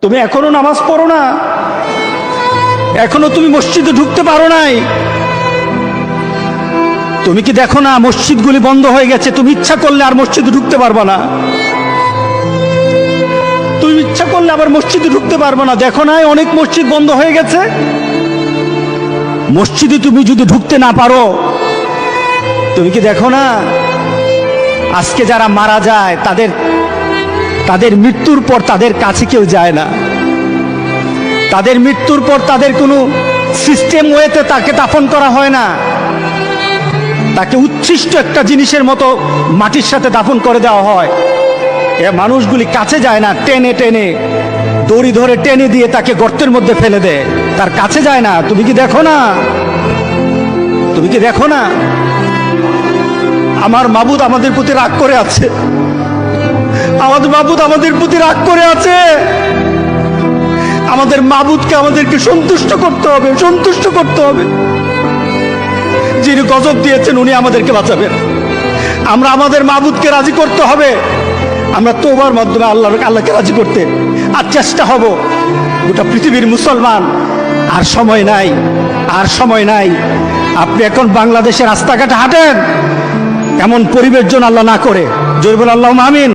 তুমি এখনো নামাজ পড়ো না, এখনো তুমি মসজিদে ঢুকতে পারো নাই। তুমি কি দেখো না মসজিদগুলি বন্ধ হয়ে গেছে? তুমি ইচ্ছা করলে আর মসজিদে ঢুকতে পারবা না, তুমি ইচ্ছা করলে আবার মসজিদে ঢুকতে পারবা না। দেখো না অনেক মসজিদ বন্ধ হয়ে গেছে। মসজিদে তুমি যদি ঢুকতে না পারো, তুমি কি দেখো না আজকে যারা মারা যায় তাদের মৃত্যুর পর তাদের কাছে কেউ যায় না। তাদের মৃত্যুর পর তাদের কোনো সিস্টেম ওয়েতে তাকে দাফন করা হয় না, তাকে উচ্ছিষ্ট একটা জিনিসের মতো মাটির সাথে দাফন করে দেওয়া হয়। এ মানুষগুলি কাছে যায় না, টেনে টেনে দড়ি ধরে টেনে দিয়ে তাকে গর্তের মধ্যে ফেলে দেয়, তার কাছে যায় না। তুমি কি দেখো না? তুমি কি দেখো না আমার মাবুদ আমাদের প্রতি রাগ করে আছে? আমাদের মাবুদ আমাদের প্রতি রাগ করে আছে। আমাদের মাবুদকে আমাদেরকে সন্তুষ্ট করতে হবে, সন্তুষ্ট করতে হবে। যিনি গজব দিয়েছেন উনি আমাদেরকে বাঁচাবেন। আমরা আমাদের মাবুদকে রাজি করতে হবে। আমরা তওবার মাধ্যমে আল্লাহকে রাজি করতে আর চেষ্টা হব। গোটা পৃথিবীর মুসলমান আর সময় নাই, আর সময় নাই। আপনি এখন বাংলাদেশের রাস্তাঘাটে হাঁটেন, এমন পরিবেশ যেন আল্লাহ না করে। জোরে বলে আল্লাহুম্মা আমিন।